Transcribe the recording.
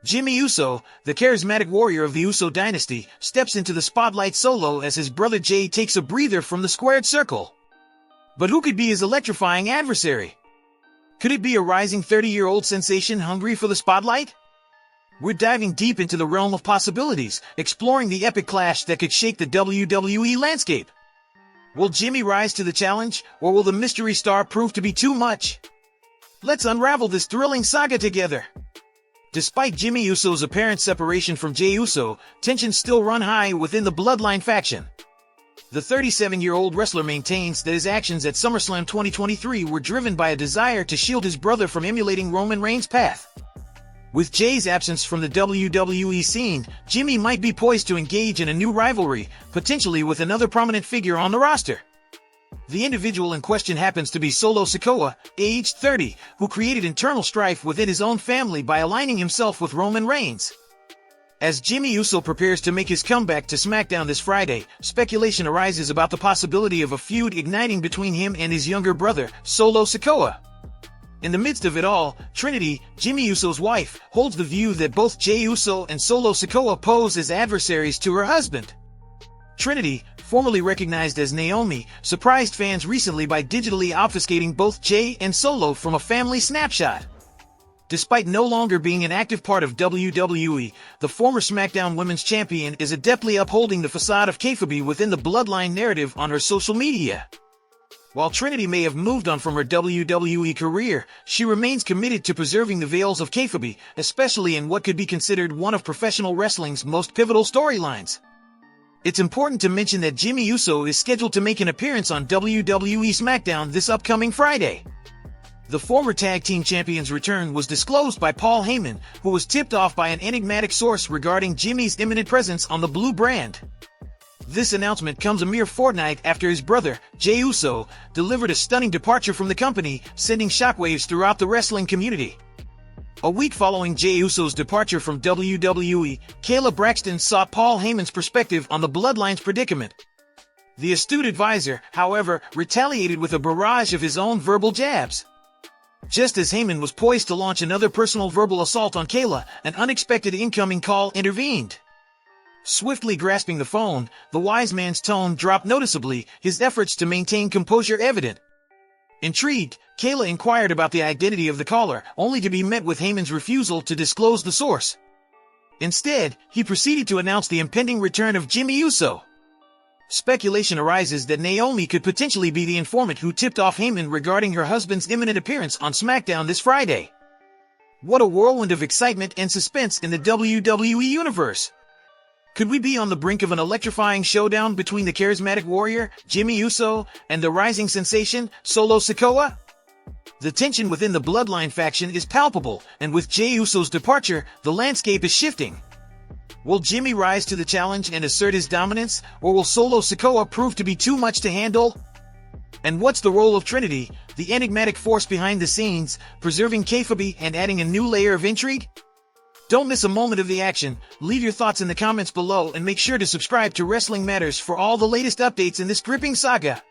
Jimmy Uso, the charismatic warrior of the Uso dynasty, steps into the spotlight solo as his brother Jey takes a breather from the squared circle. But who could be his electrifying adversary? Could it be a rising 30-year-old sensation hungry for the spotlight? We're diving deep into the realm of possibilities, exploring the epic clash that could shake the WWE landscape. Will Jimmy rise to the challenge, or will the mystery star prove to be too much? Let's unravel this thrilling saga together. Despite Jimmy Uso's apparent separation from Jey Uso, tensions still run high within the Bloodline faction. The 37-year-old wrestler maintains that his actions at SummerSlam 2023 were driven by a desire to shield his brother from emulating Roman Reigns' path. With Jey's absence from the WWE scene, Jimmy might be poised to engage in a new rivalry, potentially with another prominent figure on the roster. The individual in question happens to be Solo Sikoa, aged 30, who created internal strife within his own family by aligning himself with Roman Reigns. As Jimmy Uso prepares to make his comeback to SmackDown this Friday, speculation arises about the possibility of a feud igniting between him and his younger brother, Solo Sikoa. In the midst of it all, Trinity, Jimmy Uso's wife, holds the view that both Jey Uso and Solo Sikoa pose as adversaries to her husband. Trinity, formerly recognized as Naomi, surprised fans recently by digitally obfuscating both Jey and Solo from a family snapshot. Despite no longer being an active part of WWE, the former SmackDown Women's Champion is adeptly upholding the facade of kayfabe within the Bloodline narrative on her social media. While Trinity may have moved on from her WWE career, she remains committed to preserving the veils of kayfabe, especially in what could be considered one of professional wrestling's most pivotal storylines. It's important to mention that Jimmy Uso is scheduled to make an appearance on WWE SmackDown this upcoming Friday. The former tag team champion's return was disclosed by Paul Heyman, who was tipped off by an enigmatic source regarding Jimmy's imminent presence on the Blue brand. This announcement comes a mere fortnight after his brother, Jey Uso, delivered a stunning departure from the company, sending shockwaves throughout the wrestling community. A week following Jey Uso's departure from WWE, Kayla Braxton sought Paul Heyman's perspective on the Bloodline's predicament. The astute advisor, however, retaliated with a barrage of his own verbal jabs. Just as Heyman was poised to launch another personal verbal assault on Kayla, an unexpected incoming call intervened. Swiftly grasping the phone, the wise man's tone dropped noticeably, his efforts to maintain composure evident. Intrigued, Kayla inquired about the identity of the caller, only to be met with Heyman's refusal to disclose the source. Instead, he proceeded to announce the impending return of Jimmy Uso. Speculation arises that Naomi could potentially be the informant who tipped off Heyman regarding her husband's imminent appearance on SmackDown this Friday. What a whirlwind of excitement and suspense in the WWE universe! Could we be on the brink of an electrifying showdown between the charismatic warrior, Jimmy Uso, and the rising sensation, Solo Sikoa? The tension within the Bloodline faction is palpable, and with Jey Uso's departure, the landscape is shifting. Will Jimmy rise to the challenge and assert his dominance, or will Solo Sikoa prove to be too much to handle? And what's the role of Trinity, the enigmatic force behind the scenes, preserving kayfabe and adding a new layer of intrigue? Don't miss a moment of the action. Leave your thoughts in the comments below and make sure to subscribe to Wrestling Matters for all the latest updates in this gripping saga.